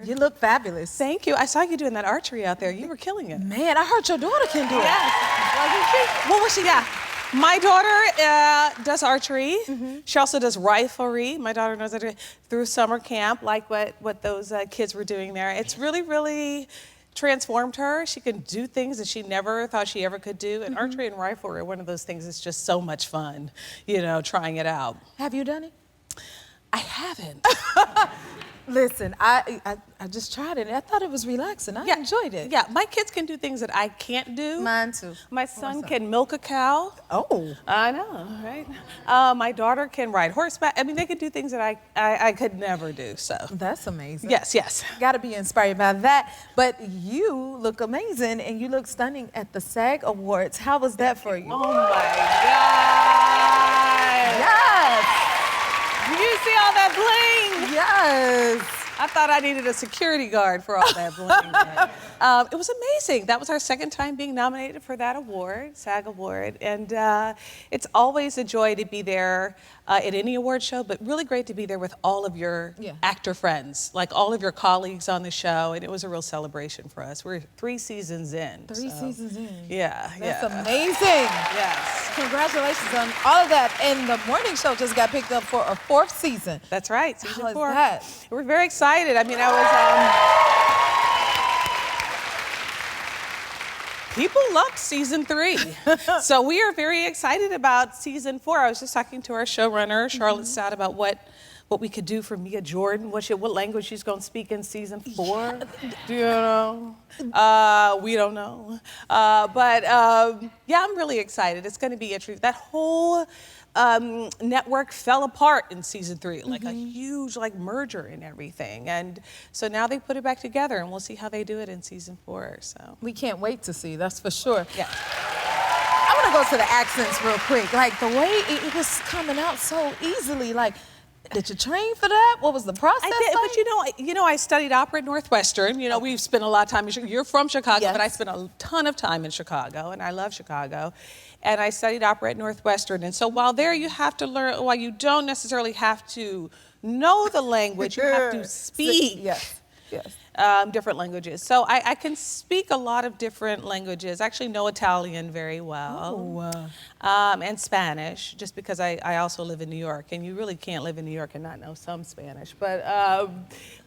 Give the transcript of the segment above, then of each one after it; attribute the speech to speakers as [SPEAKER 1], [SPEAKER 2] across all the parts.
[SPEAKER 1] You look fabulous.
[SPEAKER 2] Thank you. I saw you doing that archery out there. You were killing it.
[SPEAKER 1] Man, I heard your daughter can do it.
[SPEAKER 2] Yes.
[SPEAKER 1] What was she?
[SPEAKER 2] Yeah. My daughter does archery. She also does riflery. My daughter knows that through summer camp, like what those kids were doing there. It's really, really transformed her. She can do things that she never thought she ever could do. And archery and riflery are one of those things that's just so much fun, you know, trying it out.
[SPEAKER 1] Have you done it?
[SPEAKER 2] I haven't.
[SPEAKER 1] Listen, I just tried it and I thought it was relaxing. I enjoyed it.
[SPEAKER 2] Yeah, my kids can do things that I can't do.
[SPEAKER 1] Mine too.
[SPEAKER 2] My son can milk a cow.
[SPEAKER 1] Oh.
[SPEAKER 2] I know, right? My daughter can ride horseback. I mean, they can do things that I could never do, so.
[SPEAKER 1] That's amazing.
[SPEAKER 2] Yes, yes.
[SPEAKER 1] Got to be inspired by that. But you look amazing and you look stunning at the SAG Awards. How was that for you?
[SPEAKER 2] Oh my God.
[SPEAKER 1] Yes.
[SPEAKER 2] Did you see all that bling?
[SPEAKER 1] Yes.
[SPEAKER 2] I thought I needed a security guard for all that bling. It was amazing. That was our second time being nominated for that award, SAG Award. And it's always a joy to be there at any award show, but really great to be there with all of your actor friends, like all of your colleagues on the show. And it was a real celebration for us. We're 3 seasons in.
[SPEAKER 1] 3 seasons in.
[SPEAKER 2] Yeah,
[SPEAKER 1] That's amazing.
[SPEAKER 2] Yes.
[SPEAKER 1] Congratulations on all of that. And the morning show just got picked up for a 4th season.
[SPEAKER 2] That's right, season 4.
[SPEAKER 1] How is that?
[SPEAKER 2] We're very excited. I mean, people loved season 3. So we are very excited about season 4. I was just talking to our showrunner, Charlotte Stott, about what we could do for Mia Jordan, what language she's going to speak in season 4. Do you know? We don't know. Yeah, I'm really excited. It's going to be interesting. That whole network fell apart in season 3, like a huge merger and everything. And so now they put it back together and we'll see how they do it in season 4, so.
[SPEAKER 1] We can't wait to see, that's for sure.
[SPEAKER 2] Yeah.
[SPEAKER 1] I want to go to the accents real quick. Like the way it was coming out so easily, like, did you train for that? What was the process
[SPEAKER 2] I did,
[SPEAKER 1] like?
[SPEAKER 2] but you know, I studied opera at Northwestern. You know, we've spent a lot of time in Chicago. You're from Chicago, but I spent a ton of time in Chicago, and I love Chicago. And I studied opera at Northwestern. And so while there you have to learn, while you don't necessarily have to know the language, you have to speak. Different languages. So I can speak a lot of different languages. I actually know Italian very well. And Spanish, just because I also live in New York, and you really can't live in New York and not know some Spanish. But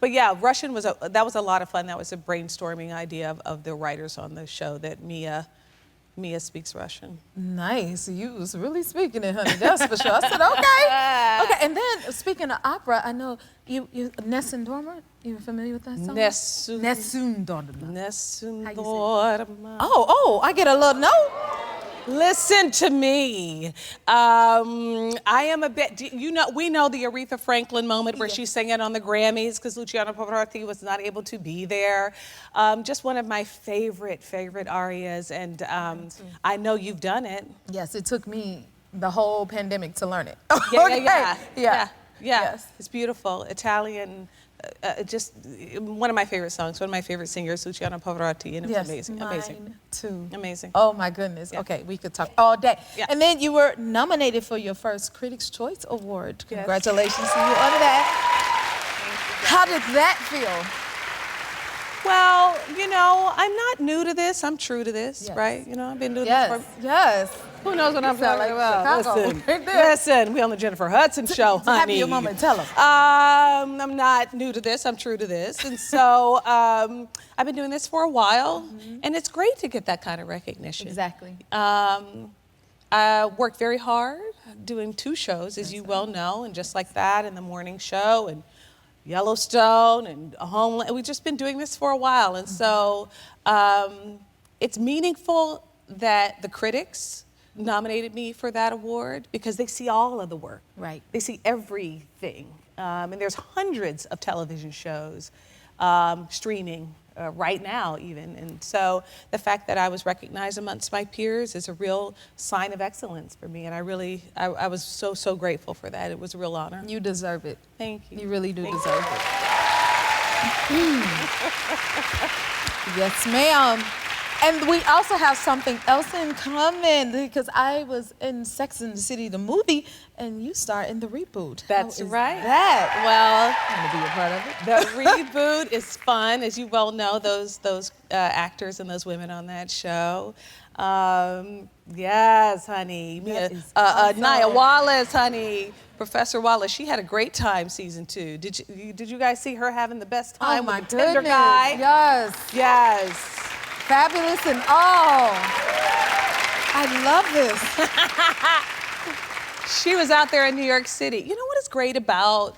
[SPEAKER 2] yeah, Russian was that was a lot of fun. That was a brainstorming idea of the writers on the show, that Mia speaks Russian.
[SPEAKER 1] Nice. You was really speaking it, honey. That's for sure. I said, okay. Okay, and then speaking of opera, I know you Nessun Dorma. You familiar with that song? Nessun Dorma.
[SPEAKER 2] Nessun Dorma.
[SPEAKER 1] Oh, I get a little note.
[SPEAKER 2] Listen to me. I am a bit, we know the Aretha Franklin moment where she's singing on the Grammys because Luciano Pavarotti was not able to be there. Just one of my favorite arias, and I know you've done it.
[SPEAKER 1] Yes, it took me the whole pandemic to learn it.
[SPEAKER 2] Yeah.
[SPEAKER 1] Yes.
[SPEAKER 2] It's beautiful. Italian. Just one of my favorite songs, one of my favorite singers, Luciano Pavarotti, and it was amazing.
[SPEAKER 1] Mine too.
[SPEAKER 2] Amazing.
[SPEAKER 1] Oh my goodness. Yeah. Okay, we could talk all day. Yeah. And then you were nominated for your first Critics' Choice Award. Congratulations to you on that. How did that feel?
[SPEAKER 2] Well, you know, I'm not new to this. I'm true to this, right? You know, I've been doing this for...
[SPEAKER 1] Yes.
[SPEAKER 2] Who knows what I'm talking about? Listen, we on the Jennifer Hudson show, honey.
[SPEAKER 1] Have your moment, tell them.
[SPEAKER 2] I'm not new to this, I'm true to this. And so I've been doing this for a while, and it's great to get that kind of recognition.
[SPEAKER 1] Exactly.
[SPEAKER 2] I worked very hard doing 2 shows, as you well know, and just like that, and the morning show, and Yellowstone, and Homeland. We've just been doing this for a while, and so it's meaningful that the critics nominated me for that award because they see all of the work.
[SPEAKER 1] Right.
[SPEAKER 2] They see everything. And there's hundreds of television shows streaming right now even. And so the fact that I was recognized amongst my peers is a real sign of excellence for me. And I was so grateful for that. It was a real honor.
[SPEAKER 1] You deserve it.
[SPEAKER 2] Thank you.
[SPEAKER 1] You really do deserve it. Yes, ma'am. And we also have something else in common because I was in Sex and the City, the movie, and you star in the reboot.
[SPEAKER 2] That's right.
[SPEAKER 1] Well,
[SPEAKER 2] I want to be a part of it. The reboot is fun, as you well know. Those actors and those women on that show. Yes, honey.
[SPEAKER 1] Awesome.
[SPEAKER 2] Nia Wallace, honey. Professor Wallace. She had a great time season 2. Did you guys see her having the best time with the tender guy?
[SPEAKER 1] Yes.
[SPEAKER 2] Yes.
[SPEAKER 1] Fabulous and all. I love this.
[SPEAKER 2] She was out there in New York City. You know what is great about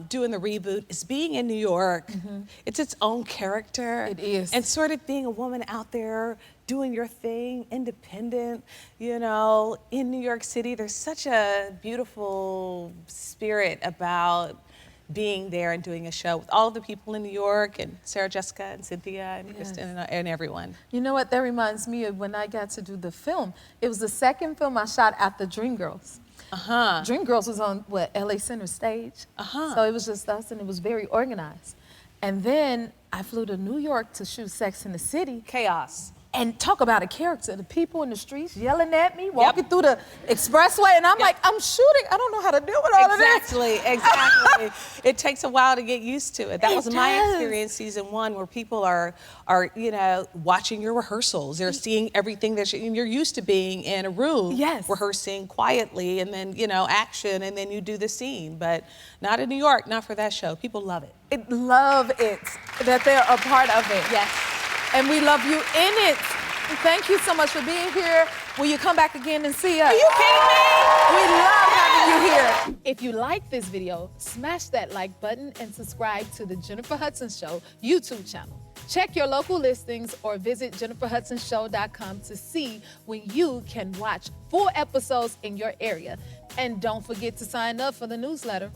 [SPEAKER 2] doing the reboot is being in New York. Mm-hmm. It's its own character.
[SPEAKER 1] It is.
[SPEAKER 2] And sort of being a woman out there doing your thing, independent, you know, in New York City. There's such a beautiful spirit about being there and doing a show with all of the people in New York, and Sarah Jessica and Cynthia and Kristen and everyone.
[SPEAKER 1] You know what? That reminds me of when I got to do the film. It was the second film I shot after Dreamgirls. Dreamgirls was on, LA Center stage. So it was just us, and it was very organized. And then I flew to New York to shoot Sex and the City.
[SPEAKER 2] Chaos.
[SPEAKER 1] And talk about a character, the people in the streets yelling at me, walking through the expressway, and I'm like, I'm shooting. I don't know how to deal with all of this.
[SPEAKER 2] Exactly. It takes a while to get used to it. That was my experience season 1, where people are you know, watching your rehearsals. They're seeing everything that you're used to being in a room, rehearsing quietly, and then, you know, action, and then you do the scene. But not in New York, not for that show. People love it.
[SPEAKER 1] Love it, that they're a part of it.
[SPEAKER 2] Yes.
[SPEAKER 1] And we love you in it. Thank you so much for being here. Will you come back again and see us?
[SPEAKER 2] Are you kidding me?
[SPEAKER 1] We love having you here. If you like this video, smash that like button and subscribe to the Jennifer Hudson Show YouTube channel. Check your local listings or visit jenniferhudsonshow.com to see when you can watch full episodes in your area. And don't forget to sign up for the newsletter.